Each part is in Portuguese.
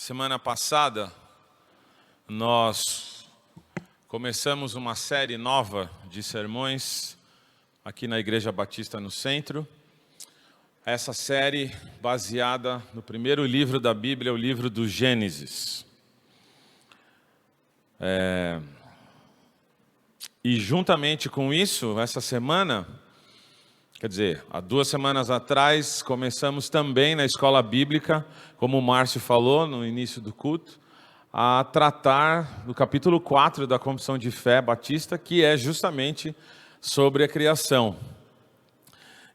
Semana passada, nós começamos uma série nova de sermões aqui na Igreja Batista no Centro. Essa série baseada no primeiro livro da Bíblia, o livro do Gênesis. E juntamente com isso, essa semana, há 2 semanas atrás, começamos também na escola bíblica, como o Márcio falou no início do culto, a tratar do capítulo 4 da Confissão de Fé Batista, que é justamente sobre a criação.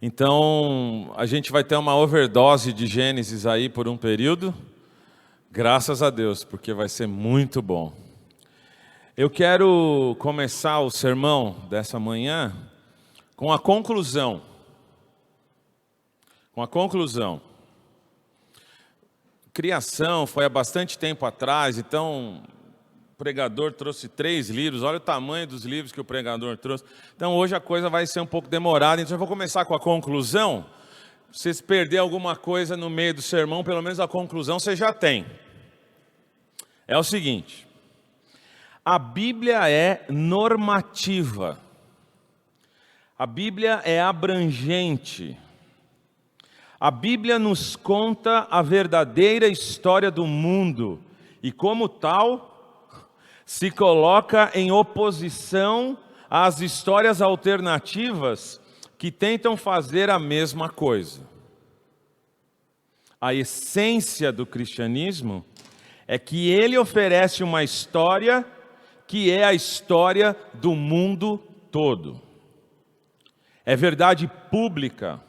Então, a gente vai ter uma overdose de Gênesis aí por um período, graças a Deus, porque vai ser muito bom. Eu quero começar o sermão dessa manhã com a conclusão. Criação foi há bastante tempo atrás, então o pregador trouxe 3 livros, olha o tamanho dos livros que o pregador trouxe. Então hoje a coisa vai ser um pouco demorada, então eu vou começar com a conclusão. Se vocês perderem alguma coisa no meio do sermão, pelo menos a conclusão você já tem. É o seguinte: a Bíblia é normativa, a Bíblia é abrangente. A Bíblia nos conta a verdadeira história do mundo e, como tal, se coloca em oposição às histórias alternativas que tentam fazer a mesma coisa. A essência do cristianismo é que ele oferece uma história que é a história do mundo todo. É verdade pública.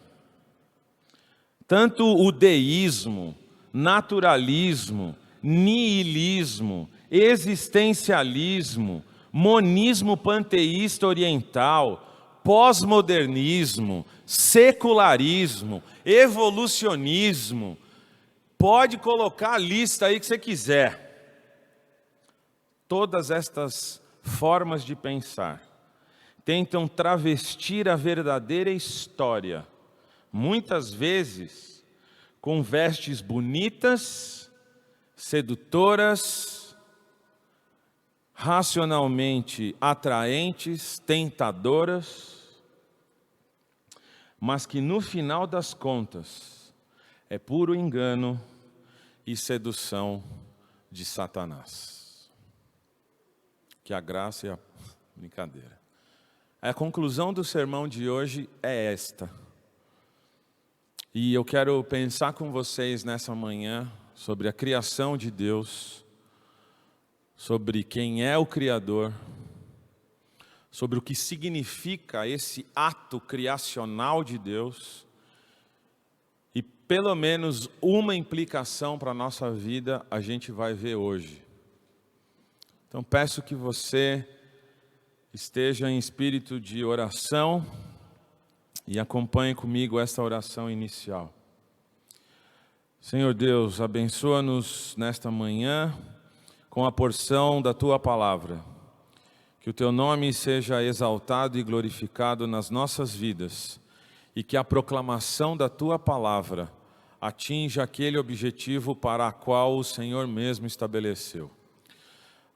Tanto o deísmo, naturalismo, niilismo, existencialismo, monismo panteísta oriental, pós-modernismo, secularismo, evolucionismo, pode colocar a lista aí que você quiser. Todas estas formas de pensar tentam travestir a verdadeira história, muitas vezes com vestes bonitas, sedutoras, racionalmente atraentes, tentadoras, mas que no final das contas é puro engano e sedução de Satanás. Que a graça e a brincadeira. A conclusão do sermão de hoje é esta. E eu quero pensar com vocês nessa manhã sobre a criação de Deus, sobre quem é o Criador, sobre o que significa esse ato criacional de Deus e pelo menos uma implicação para a nossa vida a gente vai ver hoje. Então peço que você esteja em espírito de oração e acompanhe comigo esta oração inicial. Senhor Deus, abençoa-nos nesta manhã com a porção da Tua Palavra. Que o Teu nome seja exaltado e glorificado nas nossas vidas e que a proclamação da Tua Palavra atinja aquele objetivo para o qual o Senhor mesmo estabeleceu.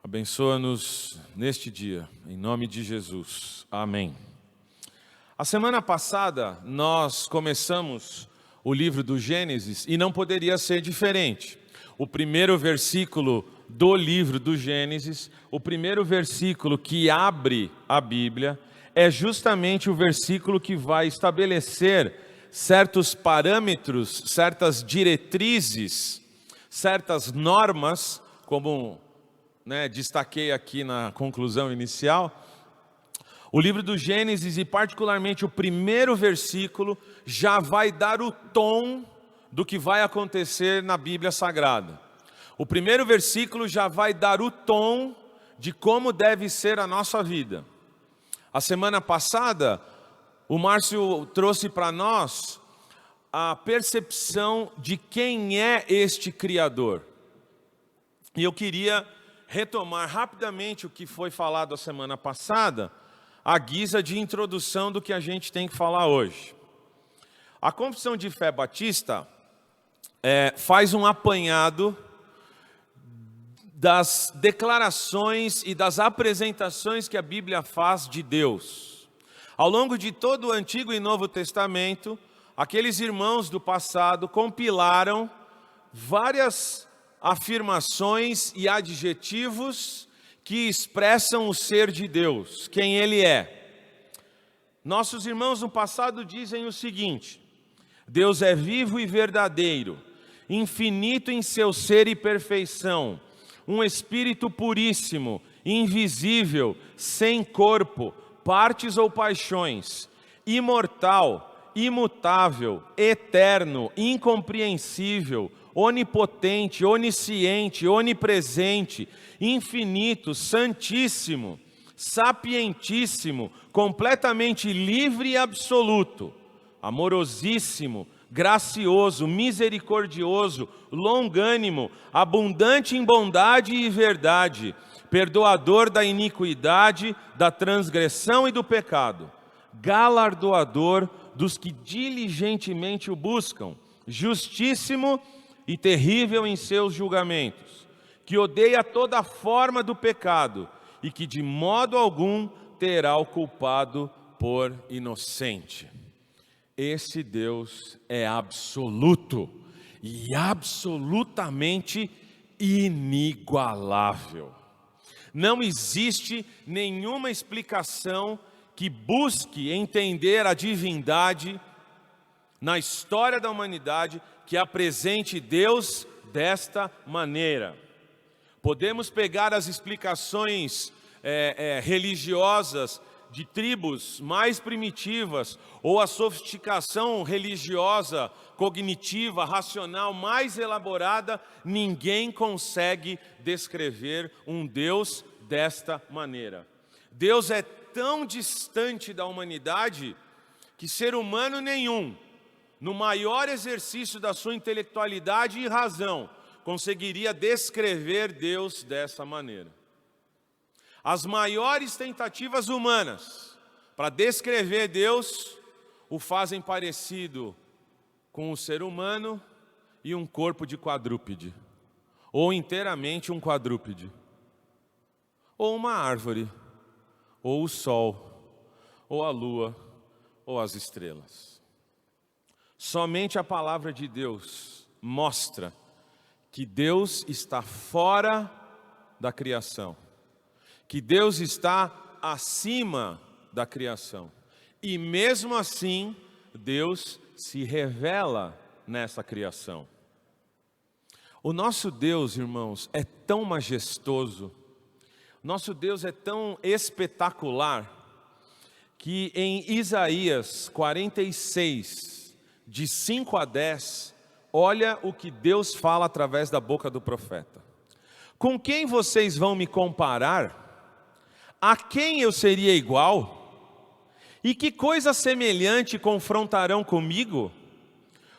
Abençoa-nos neste dia, em nome de Jesus. Amém. A semana passada, nós começamos o livro do Gênesis e não poderia ser diferente. O primeiro versículo do livro do Gênesis, o primeiro versículo que abre a Bíblia, é justamente o versículo que vai estabelecer certos parâmetros, certas diretrizes, certas normas, como destaquei aqui na conclusão inicial. O livro do Gênesis, e particularmente o primeiro versículo, já vai dar o tom do que vai acontecer na Bíblia Sagrada. O primeiro versículo já vai dar o tom de como deve ser a nossa vida. A semana passada, o Márcio trouxe para nós a percepção de quem é este Criador. E eu queria retomar rapidamente o que foi falado a semana passada, à guisa de introdução do que a gente tem que falar hoje. A Confissão de Fé Batista faz um apanhado das declarações e das apresentações que a Bíblia faz de Deus. Ao longo de todo o Antigo e Novo Testamento, aqueles irmãos do passado compilaram várias afirmações e adjetivos que expressam o ser de Deus, quem Ele é. Nossos irmãos no passado dizem o seguinte: Deus é vivo e verdadeiro, infinito em seu ser e perfeição, um espírito puríssimo, invisível, sem corpo, partes ou paixões, imortal, imutável, eterno, incompreensível, onipotente, onisciente, onipresente, infinito, santíssimo, sapientíssimo, completamente livre e absoluto, amorosíssimo, gracioso, misericordioso, longânimo, abundante em bondade e verdade, perdoador da iniquidade, da transgressão e do pecado, galardoador dos que diligentemente o buscam, justíssimo e terrível em seus julgamentos, que odeia toda forma do pecado e que de modo algum terá o culpado por inocente. Esse Deus é absoluto e absolutamente inigualável. Não existe nenhuma explicação que busque entender a divindade na história da humanidade que apresente Deus desta maneira. Podemos pegar as explicações religiosas de tribos mais primitivas ou a sofisticação religiosa, cognitiva, racional mais elaborada, ninguém consegue descrever um Deus desta maneira. Deus é tão distante da humanidade que ser humano nenhum, no maior exercício da sua intelectualidade e razão, conseguiria descrever Deus dessa maneira. As maiores tentativas humanas para descrever Deus o fazem parecido com o ser humano e um corpo de quadrúpede, ou inteiramente um quadrúpede, ou uma árvore, ou o sol, ou a lua, ou as estrelas. Somente a palavra de Deus mostra que Deus está fora da criação, que Deus está acima da criação. E mesmo assim, Deus se revela nessa criação. O nosso Deus, irmãos, é tão majestoso, nosso Deus é tão espetacular, que em Isaías 46, de 5 a 10, olha o que Deus fala através da boca do profeta. Com quem vocês vão me comparar? A quem eu seria igual? E que coisa semelhante confrontarão comigo?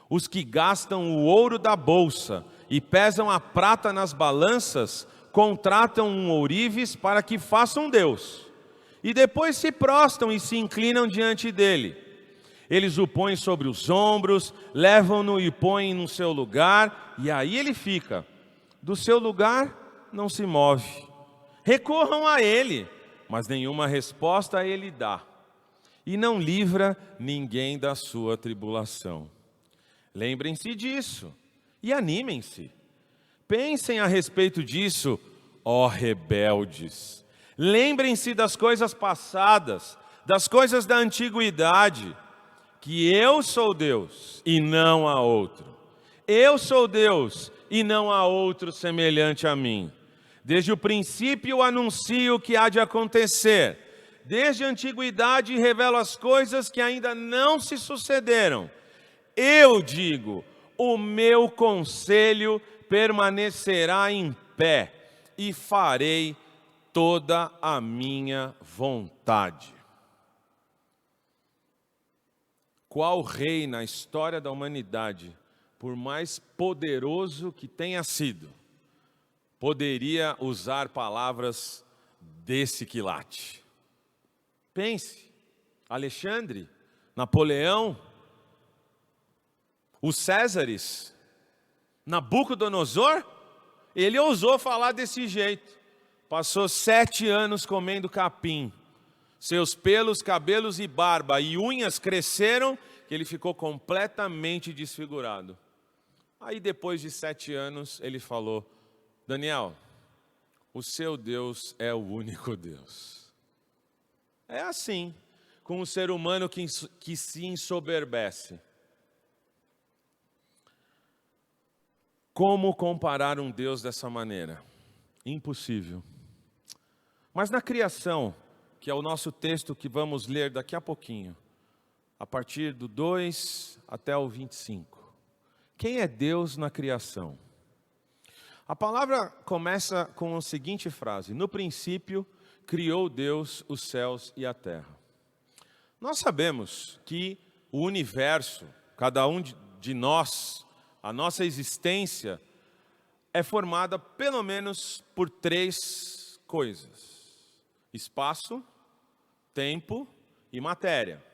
Os que gastam o ouro da bolsa e pesam a prata nas balanças, contratam um ourives para que faça um Deus, e depois se prostram e se inclinam diante dele. Eles o põem sobre os ombros, levam-no e põem no seu lugar, e aí ele fica. Do seu lugar não se move. Recorram a ele, mas nenhuma resposta a ele dá, e não livra ninguém da sua tribulação. Lembrem-se disso e animem-se. Pensem a respeito disso, ó rebeldes. Lembrem-se das coisas passadas, das coisas da antiguidade, que eu sou Deus e não há outro. Eu sou Deus e não há outro semelhante a mim. Desde o princípio anuncio o que há de acontecer. Desde a antiguidade revelo as coisas que ainda não se sucederam. Eu digo, o meu conselho permanecerá em pé e farei toda a minha vontade. Qual rei na história da humanidade, por mais poderoso que tenha sido, poderia usar palavras desse quilate? Pense, Alexandre, Napoleão, os Césares, Nabucodonosor, Ele ousou falar desse jeito. Passou 7 anos comendo capim. Seus pelos, cabelos e barba e unhas cresceram, que ele ficou completamente desfigurado. Aí depois de 7 anos, ele falou: Daniel, o seu Deus é o único Deus. É assim, com o ser humano que se ensoberbece. Como comparar um Deus dessa maneira? Impossível. Mas na criação, que é o nosso texto que vamos ler daqui a pouquinho, a partir do 2 até o 25. Quem é Deus na criação? A palavra começa com a seguinte frase: no princípio, criou Deus os céus e a terra. Nós sabemos que o universo, cada um de nós, a nossa existência, é formada pelo menos por 3 coisas: espaço, tempo e matéria.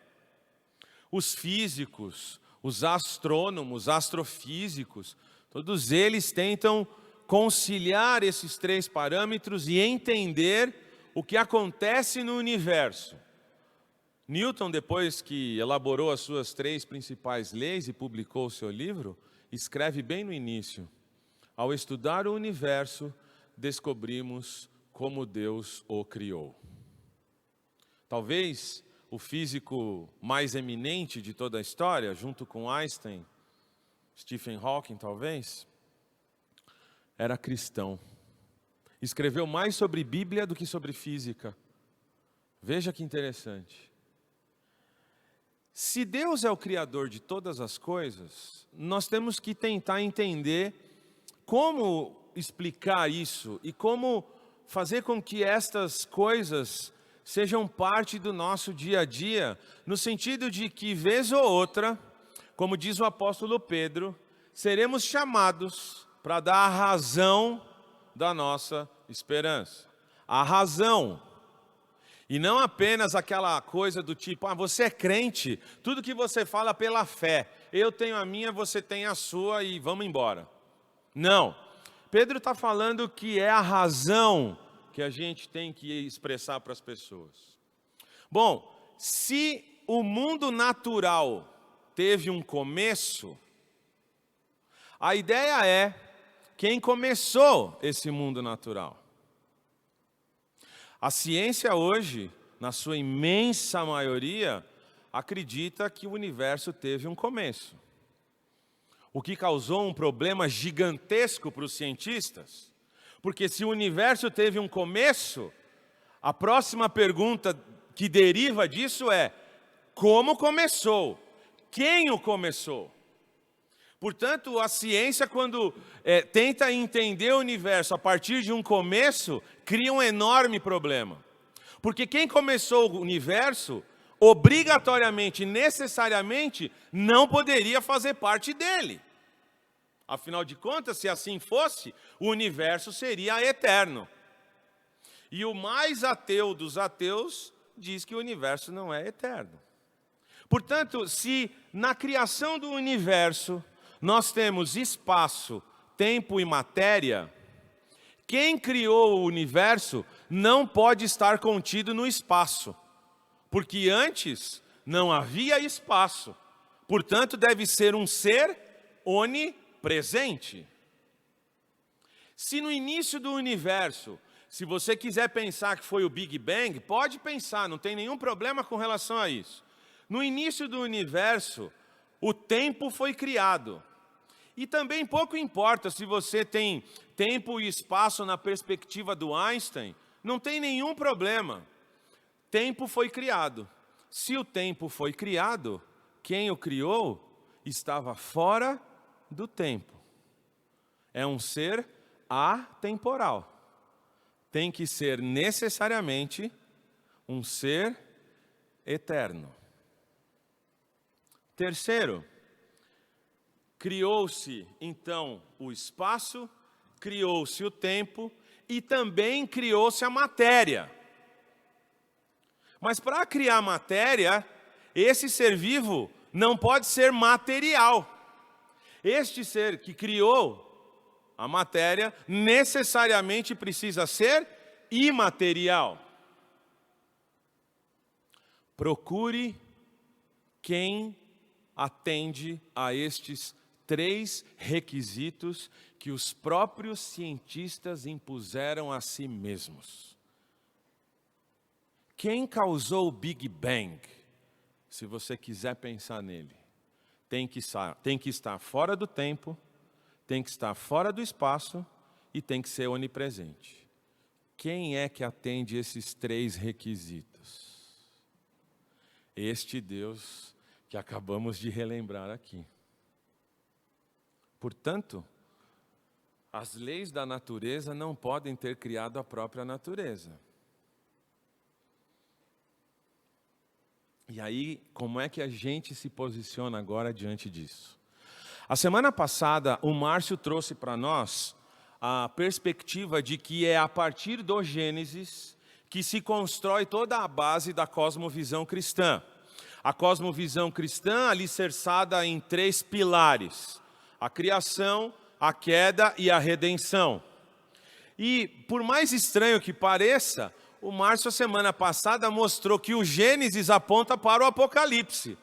Os físicos, os astrônomos, astrofísicos, todos eles tentam conciliar esses 3 parâmetros e entender o que acontece no universo. Newton, depois que elaborou as suas 3 principais leis e publicou o seu livro, escreve bem no início: ao estudar o universo, descobrimos como Deus o criou. Talvez o físico mais eminente de toda a história, junto com Einstein, Stephen Hawking talvez, era cristão. Escreveu mais sobre Bíblia do que sobre física. Veja que interessante. Se Deus é o Criador de todas as coisas, nós temos que tentar entender como explicar isso e como fazer com que estas coisas sejam parte do nosso dia a dia, no sentido de que, vez ou outra, como diz o apóstolo Pedro, seremos chamados para dar a razão da nossa esperança. A razão. E não apenas aquela coisa do tipo: você é crente, tudo que você fala pela fé. Eu tenho a minha, você tem a sua e vamos embora. Não. Pedro está falando que é a razão que a gente tem que expressar para as pessoas. Bom, se o mundo natural teve um começo, a ideia é quem começou esse mundo natural. A ciência hoje, na sua imensa maioria, acredita que o universo teve um começo. O que causou um problema gigantesco para os cientistas, porque se o universo teve um começo, a próxima pergunta que deriva disso é: como começou? Quem o começou? Portanto, a ciência, quando tenta entender o universo a partir de um começo, cria um enorme problema. Porque quem começou o universo, obrigatoriamente, necessariamente, não poderia fazer parte dele. Afinal de contas, se assim fosse, o universo seria eterno. E o mais ateu dos ateus diz que o universo não é eterno. Portanto, se na criação do universo nós temos espaço, tempo e matéria, quem criou o universo não pode estar contido no espaço, porque antes não havia espaço. Portanto, deve ser um ser onipresente. Se no início do universo, se você quiser pensar que foi o Big Bang, pode pensar, não tem nenhum problema com relação a isso. No início do universo, o tempo foi criado. E também pouco importa se você tem tempo e espaço na perspectiva do Einstein, não tem nenhum problema. Tempo foi criado. Se o tempo foi criado, quem o criou estava fora do tempo. É um ser atemporal. Tem que ser necessariamente um ser eterno. Terceiro, criou-se então o espaço, criou-se o tempo e também criou-se a matéria. Mas para criar matéria, esse ser vivo não pode ser material. Este ser que criou A matéria necessariamente precisa ser imaterial. Procure quem atende a estes 3 requisitos que os próprios cientistas impuseram a si mesmos. Quem causou o Big Bang? Se você quiser pensar nele, tem que estar fora do tempo, tem que estar fora do espaço e tem que ser onipresente. Quem é que atende esses 3 requisitos? Este Deus que acabamos de relembrar aqui. Portanto, as leis da natureza não podem ter criado a própria natureza. E aí, como é que a gente se posiciona agora diante disso? A semana passada, o Márcio trouxe para nós a perspectiva de que é a partir do Gênesis que se constrói toda a base da cosmovisão cristã. A cosmovisão cristã alicerçada em 3 pilares: a criação, a queda e a redenção. E, por mais estranho que pareça, o Márcio, a semana passada, mostrou que o Gênesis aponta para o Apocalipse,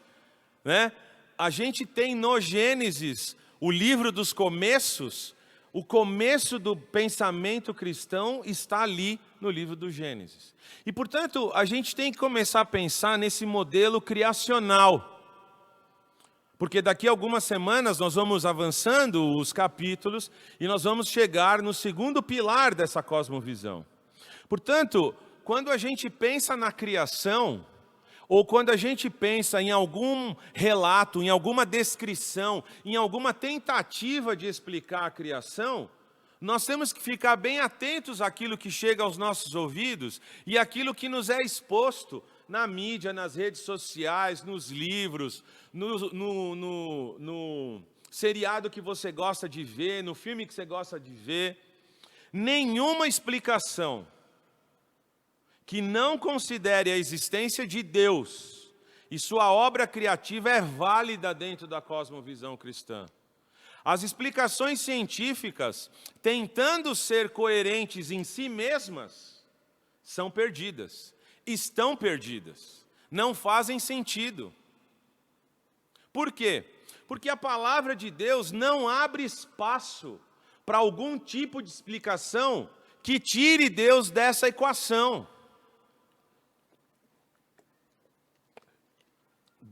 né? A gente tem no Gênesis, o livro dos começos, o começo do pensamento cristão está ali no livro do Gênesis. E, portanto, a gente tem que começar a pensar nesse modelo criacional. Porque daqui a algumas semanas nós vamos avançando os capítulos e nós vamos chegar no segundo pilar dessa cosmovisão. Portanto, quando a gente pensa na criação, ou quando a gente pensa em algum relato, em alguma descrição, em alguma tentativa de explicar a criação, nós temos que ficar bem atentos àquilo que chega aos nossos ouvidos e àquilo que nos é exposto na mídia, nas redes sociais, nos livros, no seriado que você gosta de ver, no filme que você gosta de ver. Nenhuma explicação que não considere a existência de Deus e sua obra criativa é válida dentro da cosmovisão cristã. As explicações científicas, tentando ser coerentes em si mesmas, são perdidas, estão perdidas, não fazem sentido. Por quê? Porque a palavra de Deus não abre espaço para algum tipo de explicação que tire Deus dessa equação.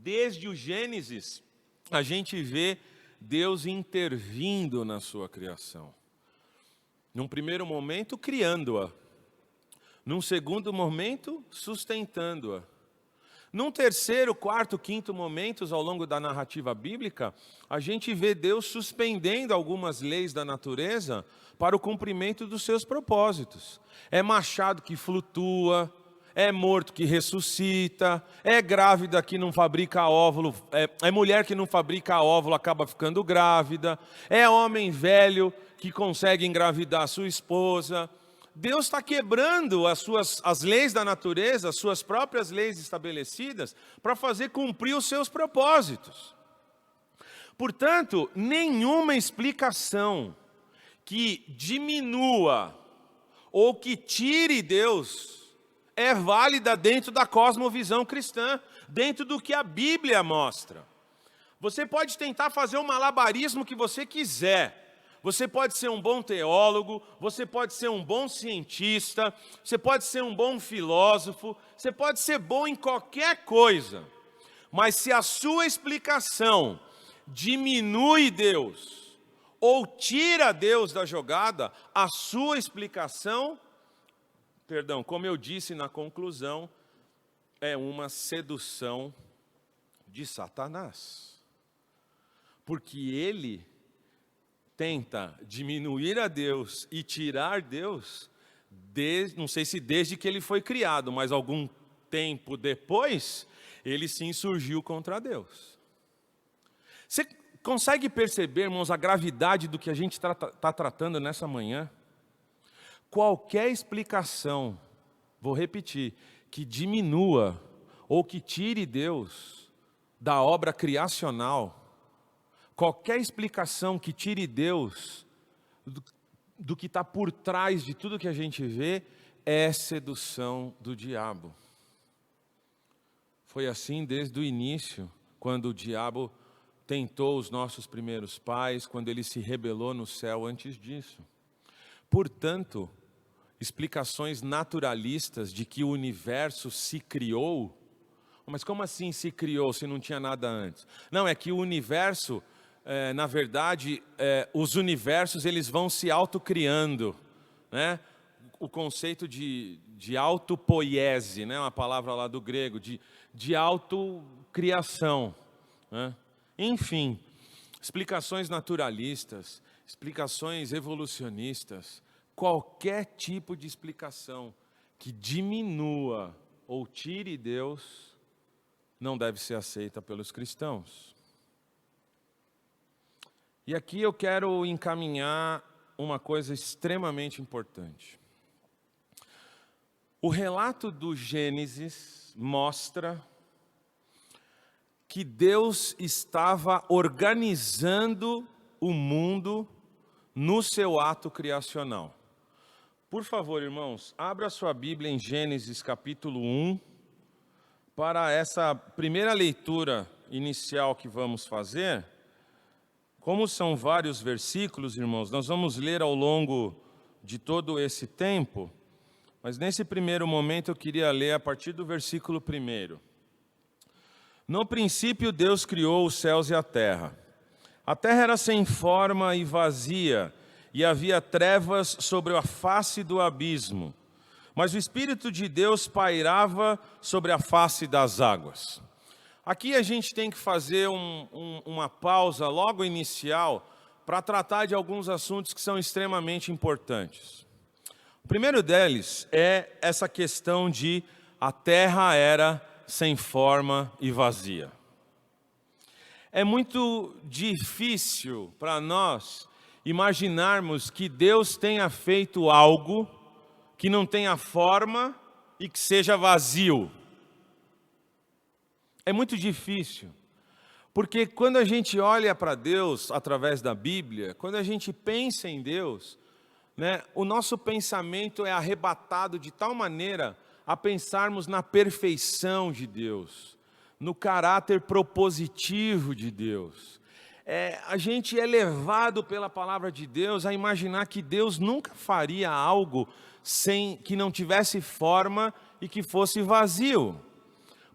Desde o Gênesis, a gente vê Deus intervindo na sua criação. Num primeiro momento, criando-a. Num segundo momento, sustentando-a. Num terceiro, quarto, quinto momentos ao longo da narrativa bíblica, a gente vê Deus suspendendo algumas leis da natureza para o cumprimento dos seus propósitos. É machado que flutua, é morto que ressuscita, é grávida que não fabrica óvulo, é mulher que não fabrica óvulo, acaba ficando grávida, é homem velho que consegue engravidar a sua esposa. Deus está quebrando as leis da natureza, as suas próprias leis estabelecidas, para fazer cumprir os seus propósitos. Portanto, nenhuma explicação que diminua ou que tire Deus é válida dentro da cosmovisão cristã, dentro do que a Bíblia mostra. Você pode tentar fazer o malabarismo que você quiser. Você pode ser um bom teólogo, você pode ser um bom cientista, você pode ser um bom filósofo, você pode ser bom em qualquer coisa. Mas se a sua explicação diminui Deus ou tira Deus da jogada, a sua explicação, como eu disse na conclusão, é uma sedução de Satanás. Porque ele tenta diminuir a Deus e tirar Deus, não sei se desde que ele foi criado, mas algum tempo depois, ele se insurgiu contra Deus. Você consegue perceber, irmãos, a gravidade do que a gente está tratando nessa manhã? Qualquer explicação, vou repetir, que diminua ou que tire Deus da obra criacional, qualquer explicação que tire Deus do que está por trás de tudo que a gente vê é sedução do diabo. Foi assim desde o início, quando o diabo tentou os nossos primeiros pais, quando ele se rebelou no céu antes disso. Portanto, explicações naturalistas de que o universo se criou, mas como assim se criou se não tinha nada antes? Não, é que o universo, na verdade, os universos eles vão se autocriando, né? O conceito de autopoiese, né? Uma palavra lá do grego, de autocriação, né? Enfim, explicações naturalistas, explicações evolucionistas, qualquer tipo de explicação que diminua ou tire Deus, não deve ser aceita pelos cristãos. E aqui eu quero encaminhar uma coisa extremamente importante. O relato do Gênesis mostra que Deus estava organizando o mundo no seu ato criacional. Por favor, irmãos, abra sua Bíblia em Gênesis capítulo 1, para essa primeira leitura inicial que vamos fazer. Como são vários versículos, irmãos, nós vamos ler ao longo de todo esse tempo, mas nesse primeiro momento eu queria ler a partir do versículo 1. No princípio Deus criou os céus e a terra. A terra era sem forma e vazia, e havia trevas sobre a face do abismo. Mas o Espírito de Deus pairava sobre a face das águas. Aqui a gente tem que fazer uma pausa logo inicial para tratar de alguns assuntos que são extremamente importantes. O primeiro deles é essa questão de a terra era sem forma e vazia. É muito difícil para nós imaginarmos que Deus tenha feito algo que não tenha forma e que seja vazio. É muito difícil, porque quando a gente olha para Deus através da Bíblia, quando a gente pensa em Deus, né, o nosso pensamento é arrebatado de tal maneira a pensarmos na perfeição de Deus, no caráter propositivo de Deus. A gente é levado pela palavra de Deus a imaginar que Deus nunca faria algo que não tivesse forma e que fosse vazio.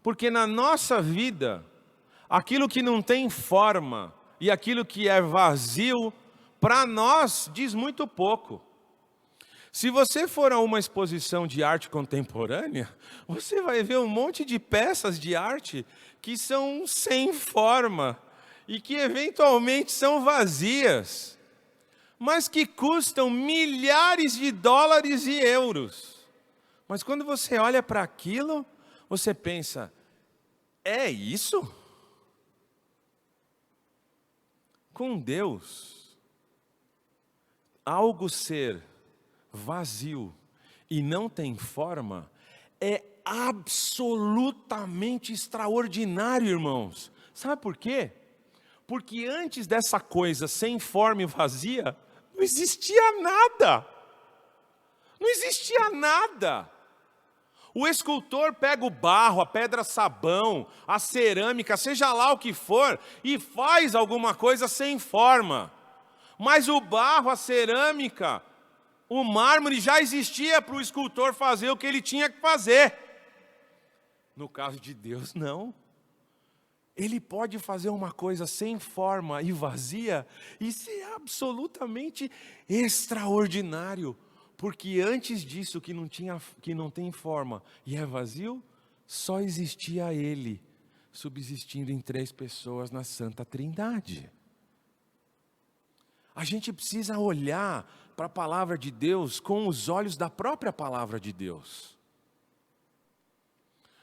Porque na nossa vida, aquilo que não tem forma e aquilo que é vazio, para nós diz muito pouco. Se você for a uma exposição de arte contemporânea, você vai ver um monte de peças de arte que são sem forma e que eventualmente são vazias, mas que custam milhares de dólares e euros. Mas quando você olha para aquilo, você pensa, é isso? Com Deus, algo ser vazio e não tem forma é absolutamente extraordinário, irmãos. Sabe por quê? Porque antes dessa coisa sem forma e vazia, não existia nada. Não existia nada. O escultor pega o barro, a pedra-sabão, a cerâmica, seja lá o que for, e faz alguma coisa sem forma. Mas o barro, a cerâmica, o mármore já existia para o escultor fazer o que ele tinha que fazer. No caso de Deus, não. Ele pode fazer uma coisa sem forma e vazia e ser absolutamente extraordinário. Porque antes disso, que não tem forma e é vazio, só existia Ele, subsistindo em 3 pessoas na Santa Trindade. A gente precisa olhar para a palavra de Deus com os olhos da própria palavra de Deus.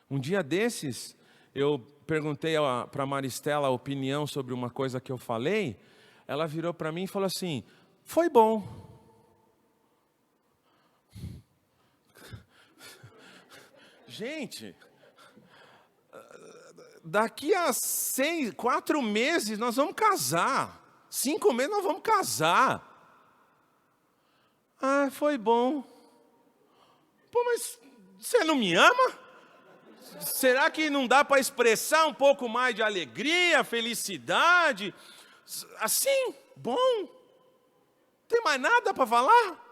Um dia desses, eu perguntei para a Maristela a opinião sobre uma coisa que eu falei. Ela virou para mim e falou assim, foi bom. Gente, daqui a 4 meses nós vamos casar. 5 meses nós vamos casar. Ah, foi bom. Pô, mas você não me ama? Será que não dá para expressar um pouco mais de alegria, felicidade? Assim, bom. Tem mais nada para falar?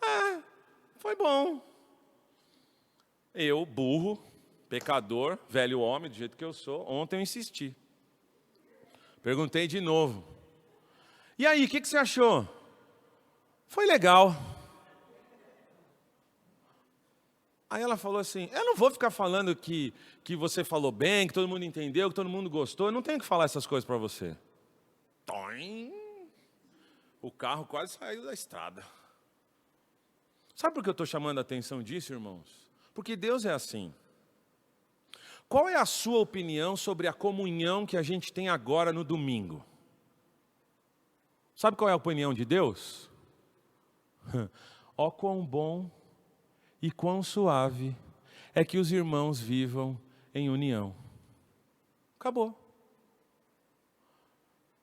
É, foi bom. Eu, burro, pecador, velho homem, do jeito que eu sou, ontem eu insisti. Perguntei de novo. E aí, o que você achou? Foi legal. Aí ela falou assim, eu não vou ficar falando que você falou bem, que todo mundo entendeu, que todo mundo gostou, eu não tenho que falar essas coisas para você. Toim. O carro quase saiu da estrada. Sabe por que eu estou chamando a atenção disso, irmãos? Porque Deus é assim. Qual é a sua opinião sobre a comunhão que a gente tem agora no domingo? Sabe qual é a opinião de Deus? Ó quão bom e quão suave é que os irmãos vivam em união. Acabou.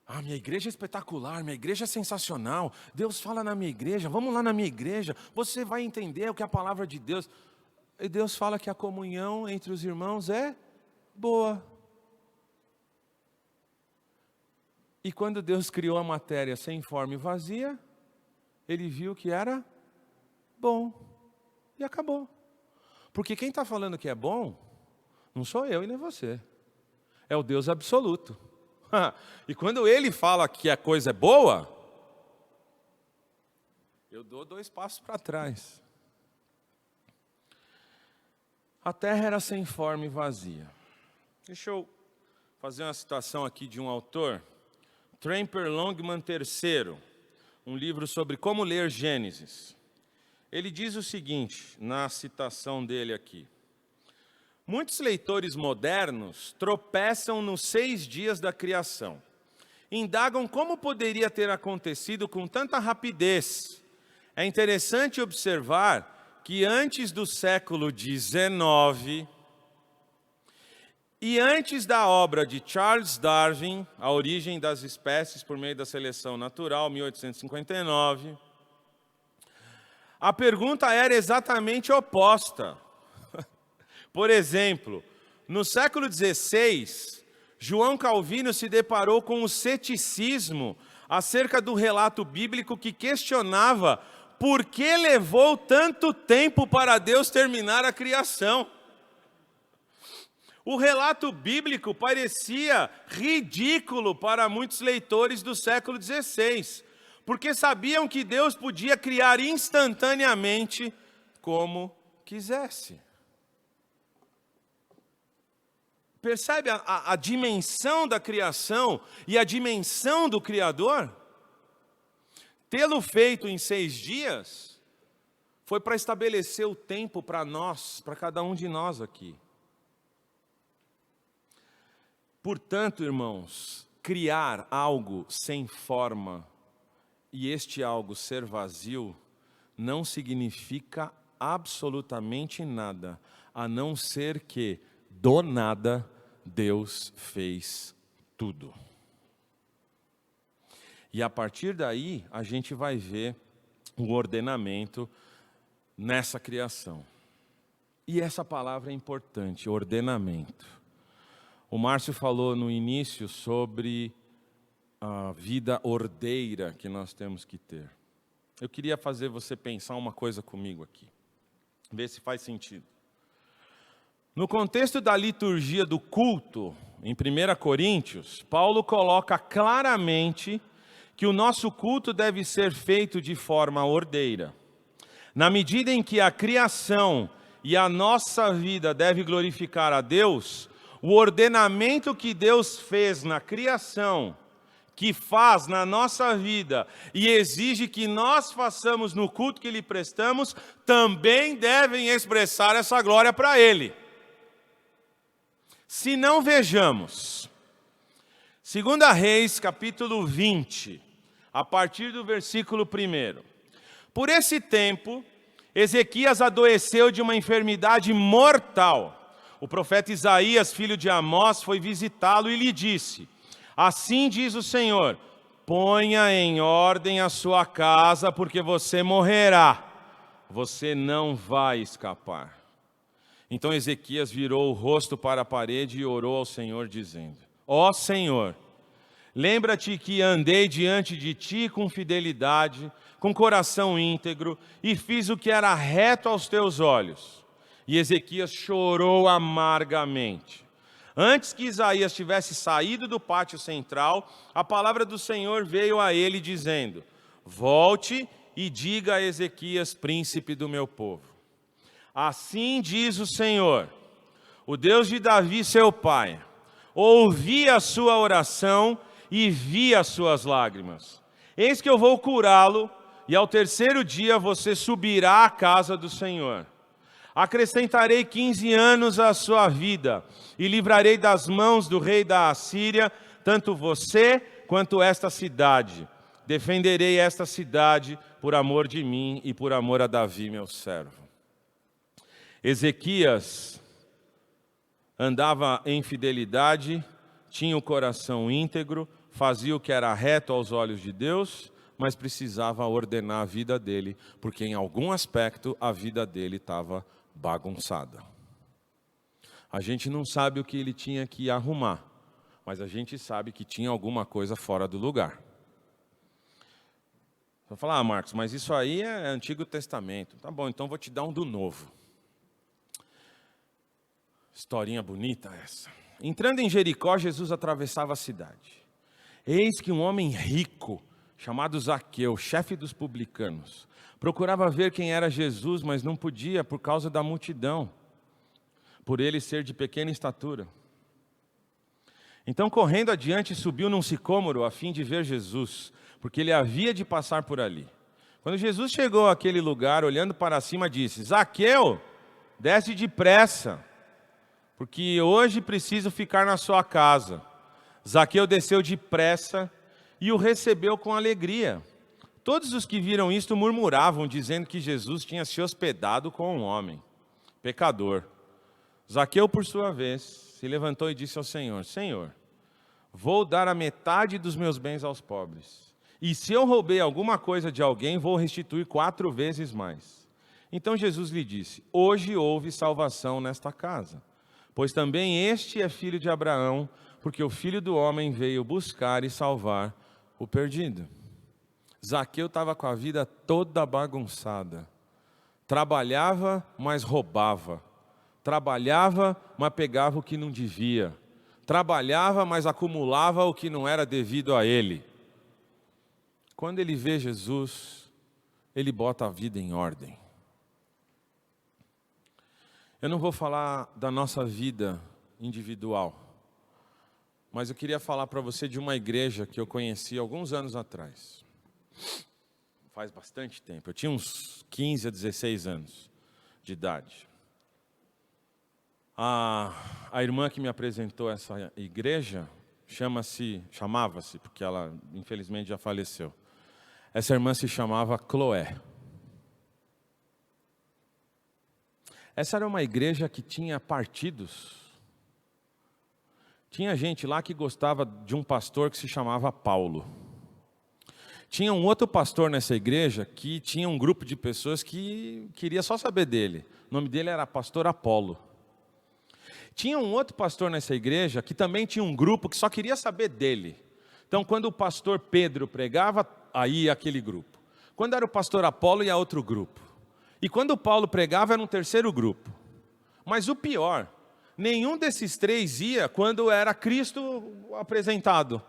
Ah, minha igreja é espetacular, minha igreja é sensacional. Deus fala na minha igreja, vamos lá na minha igreja. Você vai entender o que é a palavra de Deus. E Deus fala que a comunhão entre os irmãos é boa. E quando Deus criou a matéria sem forma e vazia, Ele viu que era bom. E acabou. Porque quem está falando que é bom, não sou eu e nem você. É o Deus absoluto. E quando Ele fala que a coisa é boa, eu dou 2 passos para trás. A terra era sem forma e vazia. Deixa eu fazer uma citação aqui de um autor, Tremper Longman III, um livro sobre como ler Gênesis. Ele diz o seguinte, na citação dele aqui. Muitos leitores modernos tropeçam nos 6 dias da criação. Indagam como poderia ter acontecido com tanta rapidez. É interessante observar que antes do século XIX e antes da obra de Charles Darwin, A Origem das Espécies por Meio da Seleção Natural, 1859, a pergunta era exatamente oposta. Por exemplo, no século XVI, João Calvino se deparou com o ceticismo acerca do relato bíblico que questionava por que levou tanto tempo para Deus terminar a criação. O relato bíblico parecia ridículo para muitos leitores do século XVI, porque sabiam que Deus podia criar instantaneamente como quisesse. Percebe a dimensão da criação e a dimensão do Criador? Tê-lo feito em 6 dias, foi para estabelecer o tempo para nós, para cada um de nós aqui. Portanto, irmãos, criar algo sem forma e este algo ser vazio, não significa absolutamente nada, a não ser que, do nada, Deus fez tudo. E a partir daí, a gente vai ver o ordenamento nessa criação. E essa palavra é importante, ordenamento. O Márcio falou no início sobre a vida ordeira que nós temos que ter. Eu queria fazer você pensar uma coisa comigo aqui, ver se faz sentido. No contexto da liturgia do culto, em 1 Coríntios, Paulo coloca claramente que o nosso culto deve ser feito de forma ordeira. Na medida em que a criação e a nossa vida deve glorificar a Deus, o ordenamento que Deus fez na criação, que faz na nossa vida e exige que nós façamos no culto que lhe prestamos, também devem expressar essa glória para Ele. Se não, vejamos, 2 Reis, capítulo 20, a partir do versículo 1. Por esse tempo, Ezequias adoeceu de uma enfermidade mortal. O profeta Isaías, filho de Amós, foi visitá-lo e lhe disse: assim diz o Senhor, ponha em ordem a sua casa, porque você morrerá. Você não vai escapar. Então Ezequias virou o rosto para a parede e orou ao Senhor, dizendo: Ó Senhor, lembra-te que andei diante de ti com fidelidade, com coração íntegro, e fiz o que era reto aos teus olhos. E Ezequias chorou amargamente. Antes que Isaías tivesse saído do pátio central, a palavra do Senhor veio a ele dizendo: volte e diga a Ezequias, príncipe do meu povo: assim diz o Senhor, o Deus de Davi seu pai, ouvi a sua oração e vi as suas lágrimas. Eis que eu vou curá-lo, e ao terceiro dia você subirá à casa do Senhor. Acrescentarei 15 anos à sua vida, e livrarei das mãos do rei da Assíria, tanto você quanto esta cidade. Defenderei esta cidade por amor de mim e por amor a Davi, meu servo. Ezequias andava em fidelidade, tinha o coração íntegro, fazia o que era reto aos olhos de Deus, mas precisava ordenar a vida dele, porque em algum aspecto a vida dele estava bagunçada. A gente não sabe o que ele tinha que arrumar, mas a gente sabe que tinha alguma coisa fora do lugar. Você vai falar: Marcos, mas isso aí é Antigo Testamento. Tá bom, então vou te dar um do Novo. Historinha bonita essa. Entrando em Jericó, Jesus atravessava a cidade. Eis que um homem rico, chamado Zaqueu, chefe dos publicanos, procurava ver quem era Jesus, mas não podia por causa da multidão, por ele ser de pequena estatura. Então, correndo adiante, subiu num sicômoro a fim de ver Jesus, porque ele havia de passar por ali. Quando Jesus chegou àquele lugar, olhando para cima, disse: Zaqueu, desce depressa, porque hoje preciso ficar na sua casa. Zaqueu desceu depressa e o recebeu com alegria. Todos os que viram isto murmuravam, dizendo que Jesus tinha se hospedado com um homem pecador. Zaqueu, por sua vez, se levantou e disse ao Senhor: Senhor, vou dar a metade dos meus bens aos pobres. E se eu roubei alguma coisa de alguém, vou restituir 4 vezes mais. Então Jesus lhe disse: hoje houve salvação nesta casa, pois também este é filho de Abraão, porque o Filho do Homem veio buscar e salvar o perdido. Zaqueu estava com a vida toda bagunçada. Trabalhava, mas roubava. Trabalhava, mas pegava o que não devia. Trabalhava, mas acumulava o que não era devido a ele. Quando ele vê Jesus, ele bota a vida em ordem. Eu não vou falar da nossa vida individual, mas eu queria falar para você de uma igreja que eu conheci alguns anos atrás. Faz bastante tempo, eu tinha uns 15 a 16 anos de idade. A irmã que me apresentou essa igreja chamava-se, porque ela infelizmente já faleceu. Essa irmã se chamava Chloé. Essa era uma igreja que tinha partidos. Tinha gente lá que gostava de um pastor que se chamava Paulo. Tinha um outro pastor nessa igreja que tinha um grupo de pessoas que queria só saber dele. O nome dele era pastor Apolo. Tinha um outro pastor nessa igreja que também tinha um grupo que só queria saber dele. Então, quando o pastor Pedro pregava, aí ia aquele grupo. Quando era o pastor Apolo, ia outro grupo. E quando o Paulo pregava, era um terceiro grupo. Mas o pior, nenhum desses 3 ia quando era Cristo apresentado.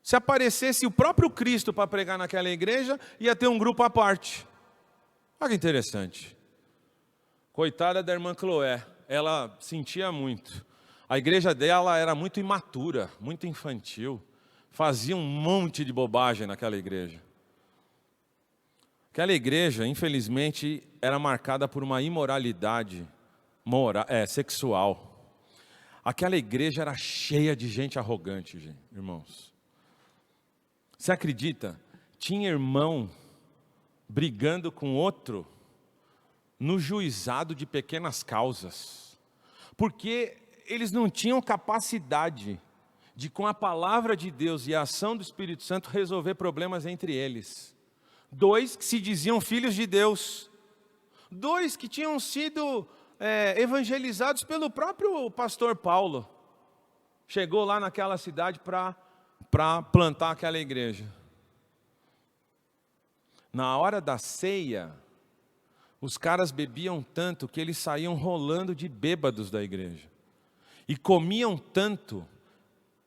Se aparecesse o próprio Cristo para pregar naquela igreja, ia ter um grupo à parte. Olha que interessante. Coitada da irmã Chloé, ela sentia muito. A igreja dela era muito imatura, muito infantil. Fazia um monte de bobagem naquela igreja. Aquela igreja, infelizmente, era marcada por uma imoralidade sexual. Aquela igreja era cheia de gente arrogante, irmãos. Você acredita? Tinha irmão brigando com outro no juizado de pequenas causas, porque eles não tinham capacidade de, com a palavra de Deus e a ação do Espírito Santo, resolver problemas entre eles. 2 que se diziam filhos de Deus. 2 que tinham sido evangelizados pelo próprio pastor Paulo. Chegou lá naquela cidade para plantar aquela igreja. Na hora da ceia, os caras bebiam tanto que eles saíam rolando de bêbados da igreja. E comiam tanto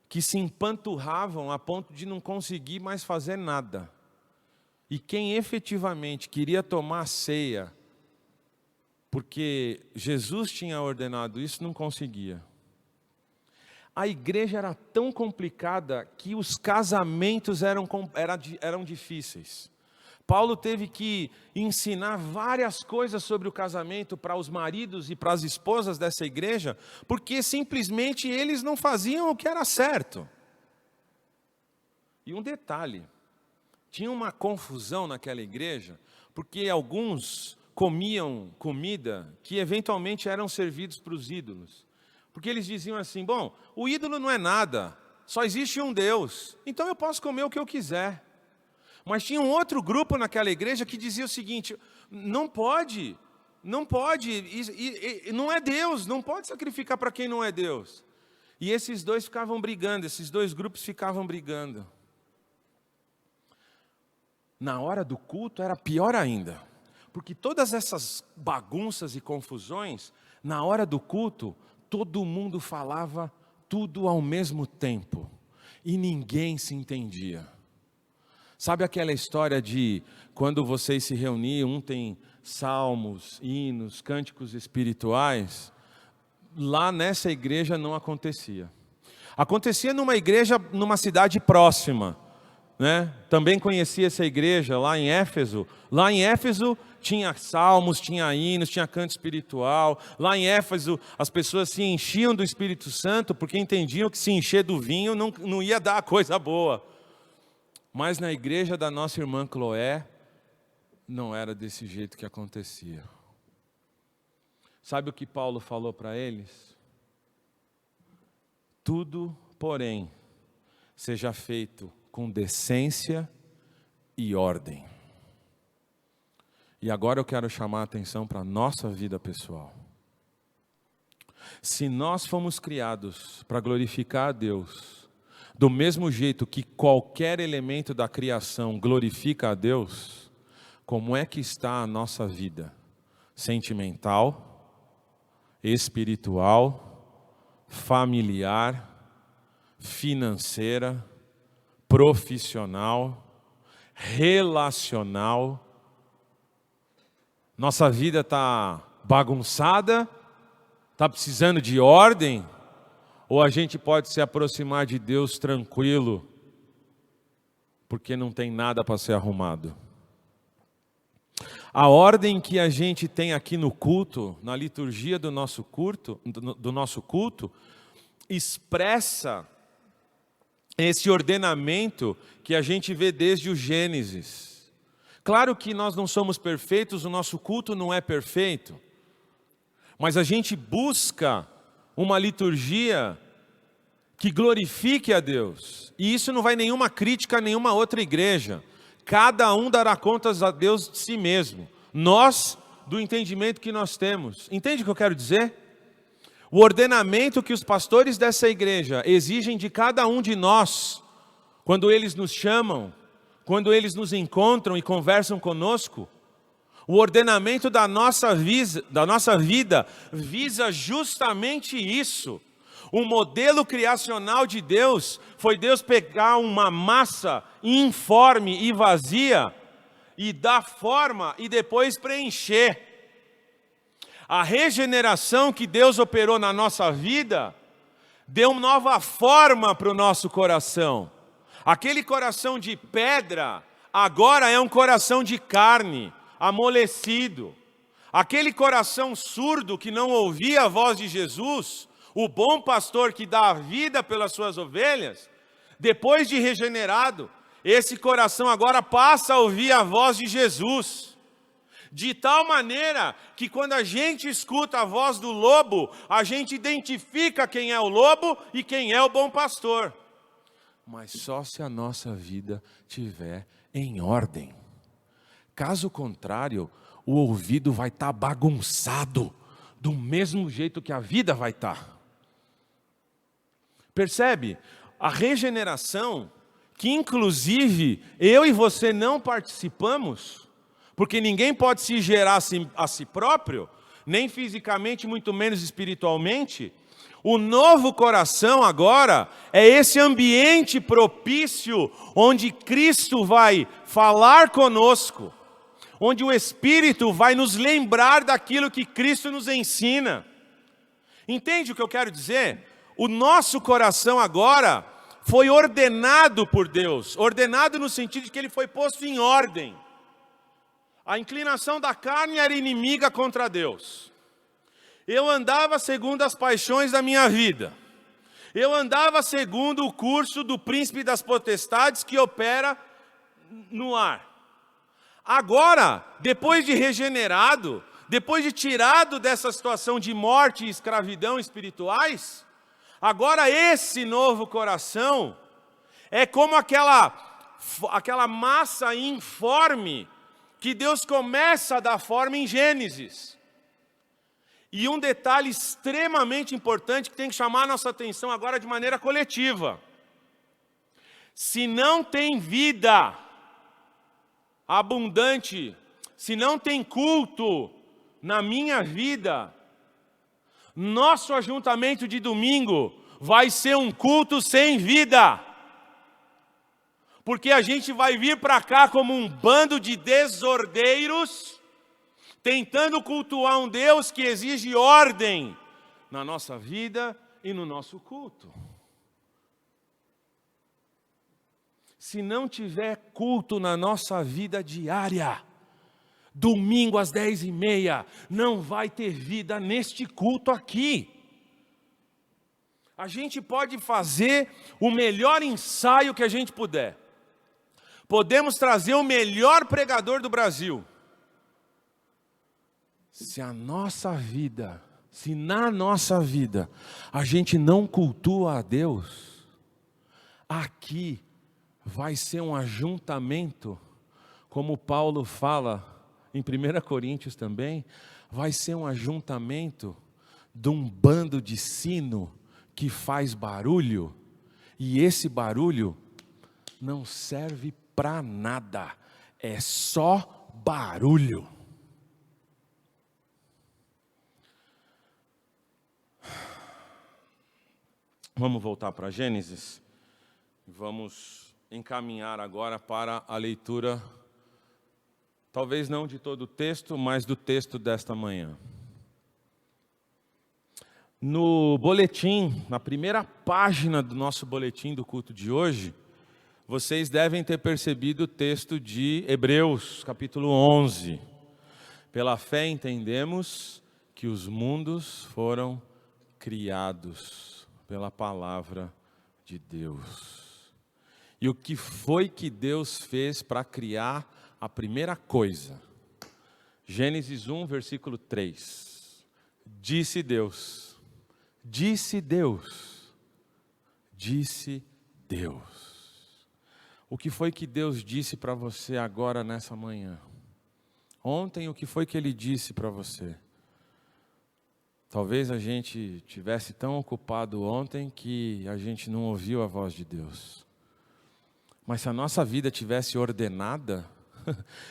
que se empanturravam a ponto de não conseguir mais fazer nada. E quem efetivamente queria tomar ceia, porque Jesus tinha ordenado isso, não conseguia. A igreja era tão complicada que os casamentos eram difíceis. Paulo teve que ensinar várias coisas sobre o casamento para os maridos e para as esposas dessa igreja, porque simplesmente eles não faziam o que era certo. E um detalhe, tinha uma confusão naquela igreja, porque alguns comiam comida que eventualmente eram servidos para os ídolos. Porque eles diziam assim, bom, o ídolo não é nada, só existe um Deus, então eu posso comer o que eu quiser. Mas tinha um outro grupo naquela igreja que dizia o seguinte, não pode, não é Deus, não pode sacrificar para quem não é Deus. E esses dois ficavam brigando, esses dois grupos ficavam brigando. Na hora do culto era pior ainda, porque todas essas bagunças e confusões, na hora do culto, todo mundo falava tudo ao mesmo tempo, e ninguém se entendia. Sabe aquela história de quando vocês se reuniam, um tem salmos, hinos, cânticos espirituais? Lá nessa igreja não acontecia. Acontecia numa igreja, numa cidade próxima, né? Também conheci essa igreja lá em Éfeso. Lá em Éfeso tinha salmos, tinha hinos, tinha canto espiritual. Lá em Éfeso as pessoas se enchiam do Espírito Santo porque entendiam que se encher do vinho não ia dar coisa boa. Mas na igreja da nossa irmã Cloé, não era desse jeito que acontecia. Sabe o que Paulo falou para eles? Tudo, porém, seja feito com decência e ordem. E agora eu quero chamar a atenção para a nossa vida pessoal. Se nós fomos criados para glorificar a Deus, do mesmo jeito que qualquer elemento da criação glorifica a Deus, como é que está a nossa vida? Sentimental, espiritual, familiar, financeira, profissional, relacional. Nossa vida está bagunçada, está precisando de ordem? Ou a gente pode se aproximar de Deus tranquilo, porque não tem nada para ser arrumado? A ordem que a gente tem aqui no culto, na liturgia do nosso culto, expressa esse ordenamento que a gente vê desde o Gênesis. Claro que nós não somos perfeitos, o nosso culto não é perfeito, mas a gente busca uma liturgia que glorifique a Deus. E isso não vai nenhuma crítica a nenhuma outra igreja. Cada um dará contas a Deus de si mesmo. Nós, do entendimento que nós temos. Entende o que eu quero dizer? O ordenamento que os pastores dessa igreja exigem de cada um de nós, quando eles nos chamam, quando eles nos encontram e conversam conosco, o ordenamento da nossa vida visa justamente isso. O modelo criacional de Deus foi Deus pegar uma massa informe e vazia e dar forma e depois preencher. A regeneração que Deus operou na nossa vida deu nova forma para o nosso coração. Aquele coração de pedra agora é um coração de carne, amolecido. Aquele coração surdo que não ouvia a voz de Jesus, o bom pastor que dá a vida pelas suas ovelhas, depois de regenerado, esse coração agora passa a ouvir a voz de Jesus. De tal maneira que quando a gente escuta a voz do lobo, a gente identifica quem é o lobo e quem é o bom pastor. Mas só se a nossa vida estiver em ordem. Caso contrário, o ouvido vai estar bagunçado, do mesmo jeito que a vida vai estar. Percebe? A regeneração, que inclusive eu e você não participamos, porque ninguém pode se gerar a si próprio, nem fisicamente, muito menos espiritualmente. O novo coração agora é esse ambiente propício onde Cristo vai falar conosco, onde o Espírito vai nos lembrar daquilo que Cristo nos ensina. Entende o que eu quero dizer? O nosso coração agora foi ordenado por Deus, ordenado no sentido de que ele foi posto em ordem. A inclinação da carne era inimiga contra Deus. Eu andava segundo as paixões da minha vida. Eu andava segundo o curso do príncipe das potestades que opera no ar. Agora, depois de regenerado, depois de tirado dessa situação de morte e escravidão espirituais, agora esse novo coração é como aquela massa informe que Deus começa a dar forma em Gênesis. E um detalhe extremamente importante que tem que chamar a nossa atenção agora de maneira coletiva. Se não tem vida abundante, se não tem culto na minha vida, nosso ajuntamento de domingo vai ser um culto sem vida. Porque a gente vai vir para cá como um bando de desordeiros, tentando cultuar um Deus que exige ordem na nossa vida e no nosso culto. Se não tiver culto na nossa vida diária, domingo às 10h30, não vai ter vida neste culto aqui. A gente pode fazer o melhor ensaio que a gente puder. Podemos trazer o melhor pregador do Brasil. Se na nossa vida a gente não cultua a Deus, aqui vai ser um ajuntamento, como Paulo fala em 1 Coríntios também, vai ser um ajuntamento de um bando de sino que faz barulho, e esse barulho não serve para nada, é só barulho. Vamos voltar para Gênesis, vamos encaminhar agora para a leitura, talvez não de todo o texto, mas do texto desta manhã. No boletim, na primeira página do nosso boletim do culto de hoje, vocês devem ter percebido o texto de Hebreus, capítulo 11. Pela fé entendemos que os mundos foram criados pela palavra de Deus. E o que foi que Deus fez para criar a primeira coisa? Gênesis 1, versículo 3. Disse Deus. O que foi que Deus disse para você agora nessa manhã? Ontem, o que foi que Ele disse para você? Talvez a gente tivesse tão ocupado ontem que a gente não ouviu a voz de Deus. Mas se a nossa vida tivesse ordenada,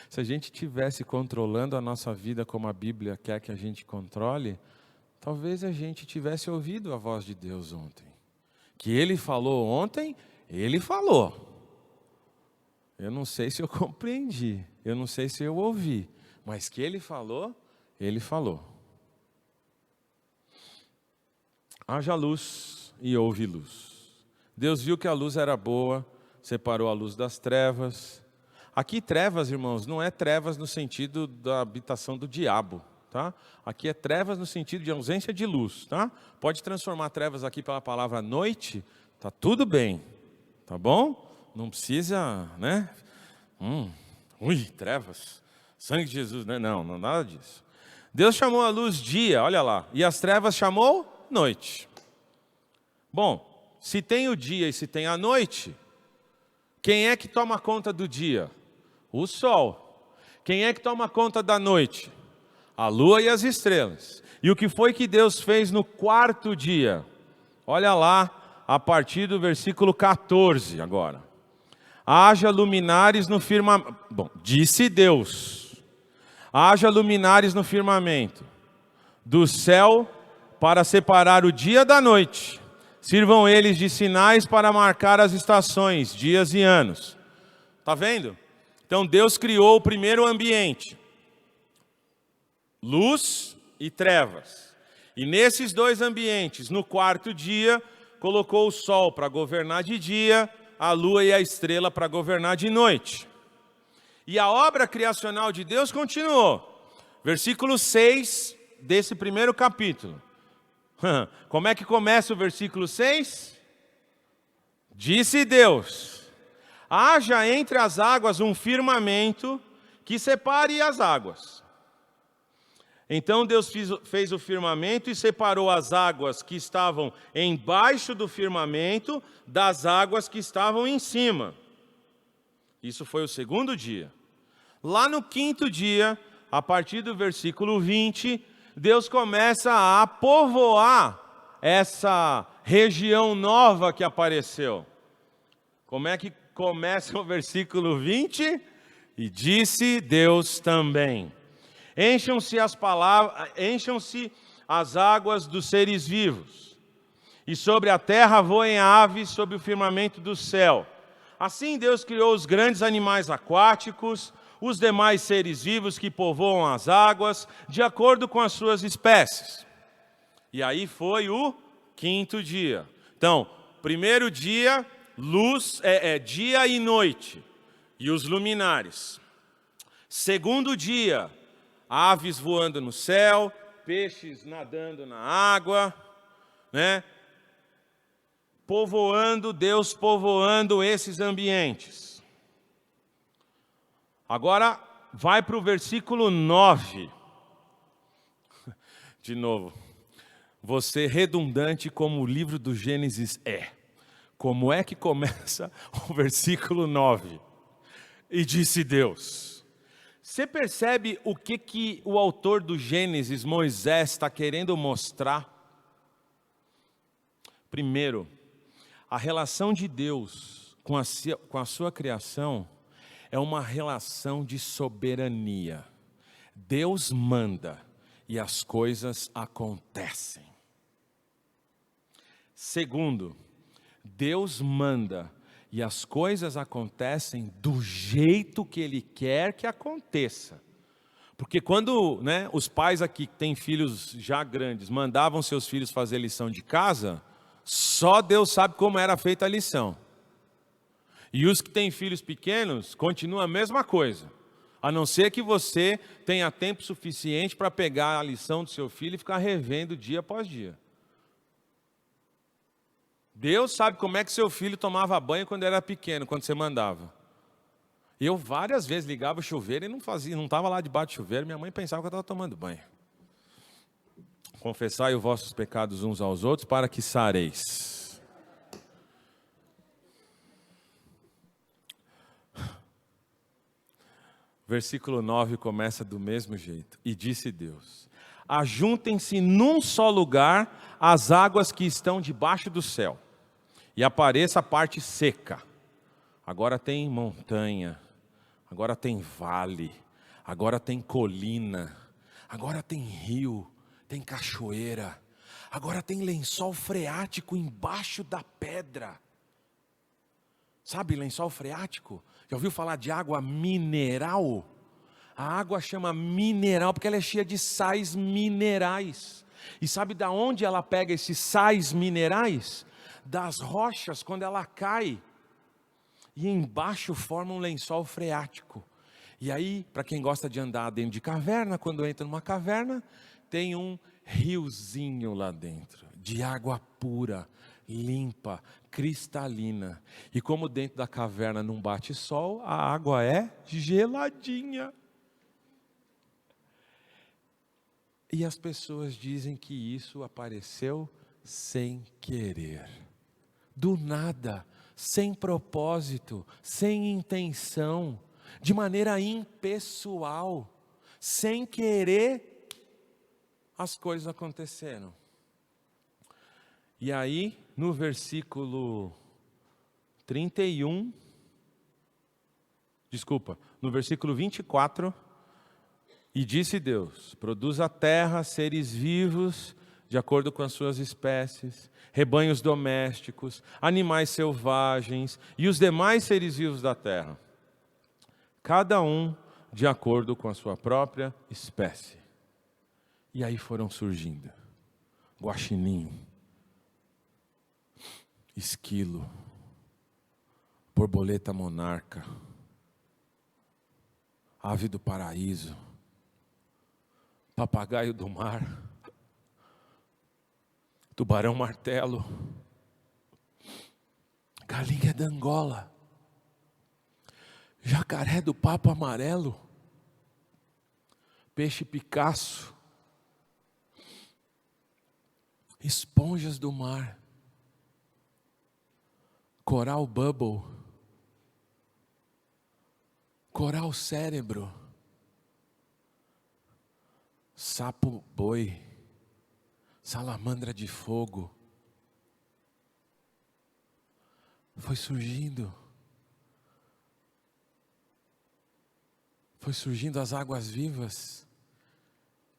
se a gente estivesse controlando a nossa vida como a Bíblia quer que a gente controle, talvez a gente tivesse ouvido a voz de Deus ontem. Que Ele falou ontem, Ele falou. Eu não sei se eu compreendi, eu não sei se eu ouvi, mas que Ele falou, Ele falou. Haja luz e houve luz. Deus viu que a luz era boa, separou a luz das trevas. Aqui trevas, irmãos, não é trevas no sentido da habitação do diabo, tá? Aqui é trevas no sentido de ausência de luz, tá? Pode transformar trevas aqui pela palavra noite, tá tudo bem, tá bom? Não precisa, né? Trevas. Sangue de Jesus, né? Não, não nada disso. Deus chamou a luz dia, olha lá, e as trevas chamou noite. Bom, se tem o dia e se tem a noite, quem é que toma conta do dia? O sol. Quem é que toma conta da noite? A lua e as estrelas. E o que foi que Deus fez no quarto dia? Olha lá, a partir do versículo 14 agora. Haja luminares no firmamento. Bom, disse Deus. Haja luminares no firmamento do céu para separar o dia da noite. Sirvam eles de sinais para marcar as estações, dias e anos. Está vendo? Então Deus criou o primeiro ambiente. Luz e trevas. E nesses dois ambientes, no quarto dia, colocou o sol para governar de dia, a lua e a estrela para governar de noite. E a obra criacional de Deus continuou. Versículo 6 desse primeiro capítulo. Como é que começa o versículo 6? Disse Deus: haja entre as águas um firmamento que separe as águas. Então Deus fez o firmamento e separou as águas que estavam embaixo do firmamento das águas que estavam em cima. Isso foi o segundo dia. Lá no quinto dia, a partir do versículo 20, Deus começa a povoar essa região nova que apareceu. Como é que começa o versículo 20? E disse Deus também: encham-se as águas dos seres vivos, e sobre a terra voem aves sobre o firmamento do céu. Assim Deus criou os grandes animais aquáticos, os demais seres vivos que povoam as águas, de acordo com as suas espécies. E aí foi o quinto dia. Então, primeiro dia, luz, dia e noite, e os luminares. Segundo dia, aves voando no céu, peixes nadando na água, né? Deus povoando esses ambientes. Agora, vai para o versículo 9. De novo, você redundante como o livro do Gênesis é. Como é que começa o versículo 9? E disse Deus. Você percebe o que o autor do Gênesis, Moisés, está querendo mostrar? Primeiro, a relação de Deus com a sua criação é uma relação de soberania. Deus manda e as coisas acontecem. Segundo, Deus manda e as coisas acontecem do jeito que Ele quer que aconteça. Porque quando, os pais aqui que têm filhos já grandes mandavam seus filhos fazer lição de casa, só Deus sabe como era feita a lição. E os que têm filhos pequenos, continua a mesma coisa. A não ser que você tenha tempo suficiente para pegar a lição do seu filho e ficar revendo dia após dia. Deus sabe como é que seu filho tomava banho quando era pequeno, quando você mandava. Eu várias vezes ligava o chuveiro e não estava lá debaixo do chuveiro, minha mãe pensava que eu estava tomando banho. Confessai os vossos pecados uns aos outros para que sareis. Versículo 9 começa do mesmo jeito. E disse Deus: ajuntem-se num só lugar as águas que estão debaixo do céu, e apareça a parte seca. Agora tem montanha, agora tem vale, agora tem colina, agora tem rio, tem cachoeira, agora tem lençol freático embaixo da pedra. Sabe lençol freático? Já ouviu falar de água mineral? A água chama mineral porque ela é cheia de sais minerais. E sabe de onde ela pega esses sais minerais? Das rochas, quando ela cai. E embaixo forma um lençol freático. E aí, para quem gosta de andar dentro de caverna, quando entra numa caverna, tem um riozinho lá dentro, de água pura, limpa, cristalina. E como dentro da caverna não bate sol, a água é geladinha. E as pessoas dizem que isso apareceu sem querer, do nada, sem propósito, sem intenção, de maneira impessoal, sem querer, as coisas aconteceram. E aí, no versículo 31, no versículo 24, e disse Deus: produz a terra seres vivos de acordo com as suas espécies, rebanhos domésticos, animais selvagens e os demais seres vivos da terra, cada um de acordo com a sua própria espécie. E aí foram surgindo guaxinim, esquilo, borboleta monarca, ave do paraíso, papagaio do mar, tubarão martelo, galinha da Angola, jacaré do papo amarelo, peixe Picasso, esponjas do mar, coral bubble, coral cérebro, sapo boi, salamandra de fogo. Foi surgindo as águas vivas,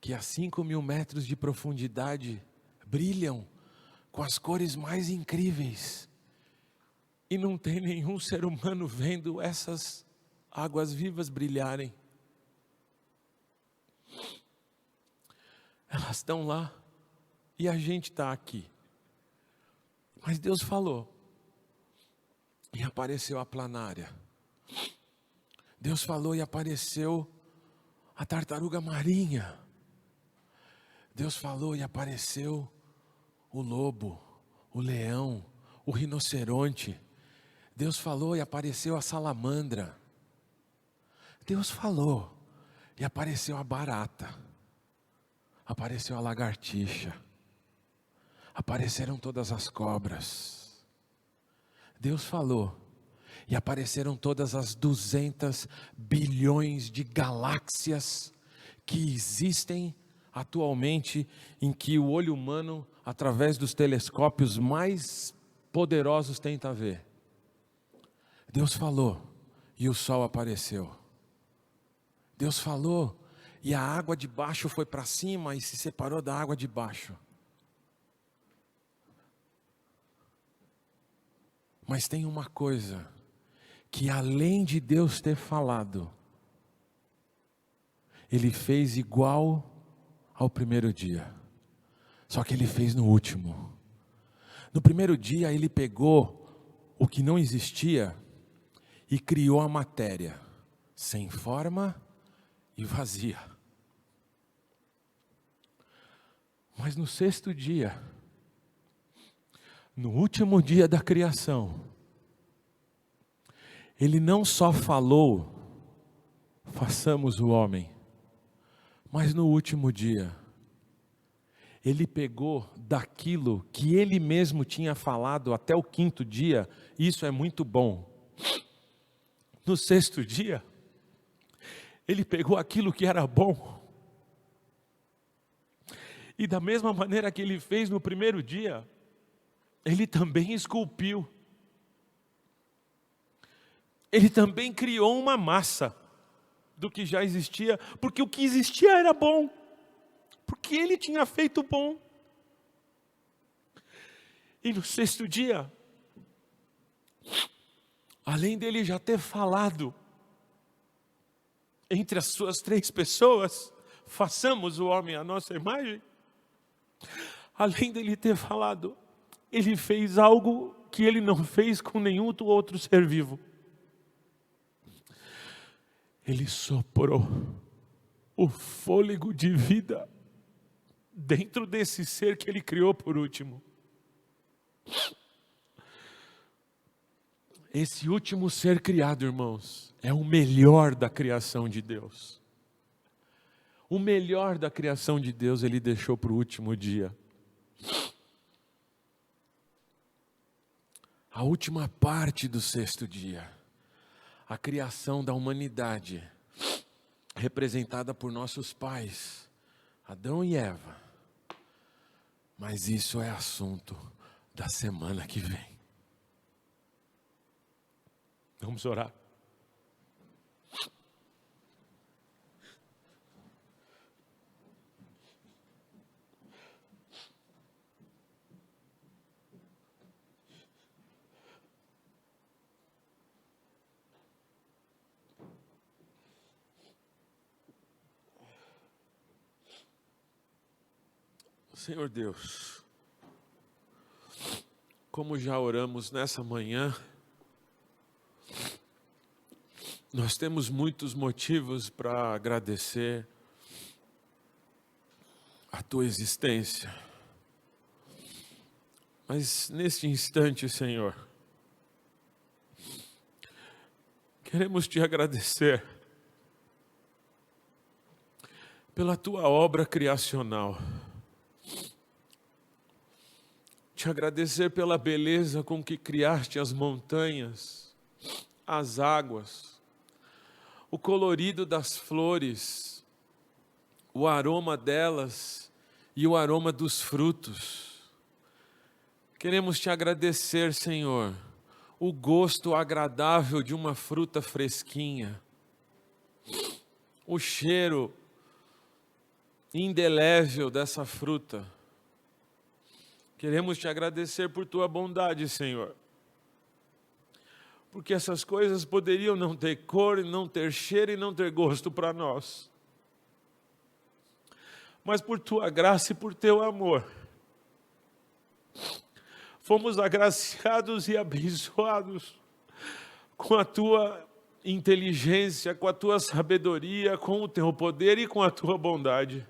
que a 5.000 metros de profundidade brilham com as cores mais incríveis. E não tem nenhum ser humano vendo essas águas vivas brilharem. Elas estão lá e a gente está aqui. Mas Deus falou e apareceu a planária. Deus falou e apareceu a tartaruga marinha. Deus falou e apareceu o lobo, o leão, o rinoceronte. Deus falou e apareceu a salamandra. Deus falou e apareceu a barata. Apareceu a lagartixa. Apareceram todas as cobras. Deus falou e apareceram todas as 200 bilhões de galáxias que existem atualmente, em que o olho humano, através dos telescópios mais poderosos, tenta ver. Deus falou e o sol apareceu. Deus falou e a água de baixo foi para cima e se separou da água de baixo. Mas tem uma coisa, que além de Deus ter falado, Ele fez igual ao primeiro dia, só que Ele fez no último. No primeiro dia Ele pegou o que não existia e criou a matéria, sem forma e vazia. Mas no sexto dia, no último dia da criação, Ele não só falou, façamos o homem, mas no último dia, Ele pegou daquilo que Ele mesmo tinha falado até o quinto dia, isso é muito bom. No sexto dia, Ele pegou aquilo que era bom, e da mesma maneira que Ele fez no primeiro dia, Ele também esculpiu. Ele também criou uma massa do que já existia, porque o que existia era bom, porque Ele tinha feito bom. E no sexto dia, além dele já ter falado entre as suas 3 pessoas, façamos o homem à nossa imagem, além dele ter falado, Ele fez algo que Ele não fez com nenhum outro ser vivo. Ele soprou o fôlego de vida dentro desse ser que Ele criou por último. Esse último ser criado, irmãos, é o melhor da criação de Deus. O melhor da criação de Deus Ele deixou para o último dia. A última parte do sexto dia. A criação da humanidade, representada por nossos pais, Adão e Eva. Mas isso é assunto da semana que vem. Vamos orar. Senhor Deus, como já oramos nessa manhã, nós temos muitos motivos para agradecer a Tua existência. Mas neste instante, Senhor, queremos Te agradecer pela Tua obra criacional. Te agradecer pela beleza com que criaste as montanhas, as águas, o colorido das flores, o aroma delas e o aroma dos frutos. Queremos Te agradecer, Senhor, o gosto agradável de uma fruta fresquinha, o cheiro indelével dessa fruta. Queremos Te agradecer por Tua bondade, Senhor. Porque essas coisas poderiam não ter cor, não ter cheiro e não ter gosto para nós. Mas por Tua graça e por Teu amor, fomos agraciados e abençoados com a Tua inteligência, com a Tua sabedoria, com o Teu poder e com a Tua bondade.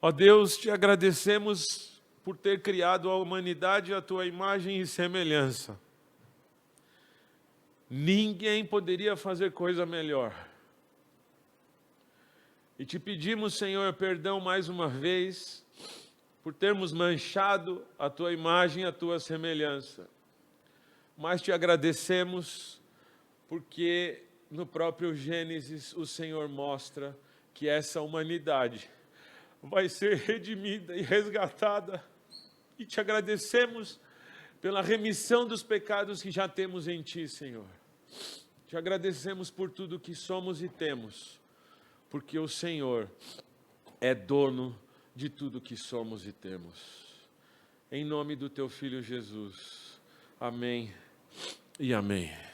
Ó Deus, Te agradecemos por ter criado a humanidade à Tua imagem e semelhança. Ninguém poderia fazer coisa melhor. E Te pedimos, Senhor, perdão mais uma vez, por termos manchado a Tua imagem e a Tua semelhança. Mas Te agradecemos, porque no próprio Gênesis o Senhor mostra que essa humanidade vai ser redimida e resgatada. E Te agradecemos pela remissão dos pecados que já temos em Ti, Senhor. Te agradecemos por tudo que somos e temos, porque o Senhor é dono de tudo que somos e temos. Em nome do Teu Filho Jesus. Amém e amém.